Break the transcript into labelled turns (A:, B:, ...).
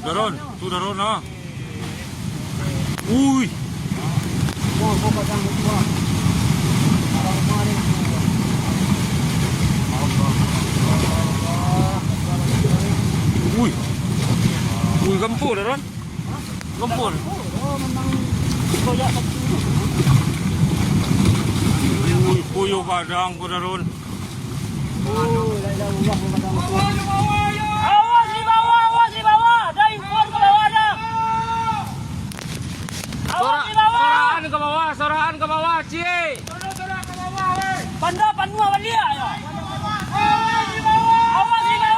A: Daron, tu daron ha. Uy. Uy. Uy, gempur daron. Gempur. Uy, puyuh kadang ko daron.
B: Awas di bawah, awas di bawah. Ada impor ke bawah ada. Awas di bawah.
A: Soraan ke bawah, soraan ke bawah, cie.
B: Panda panua dia ya. Awas di bawah. Awas di bawah.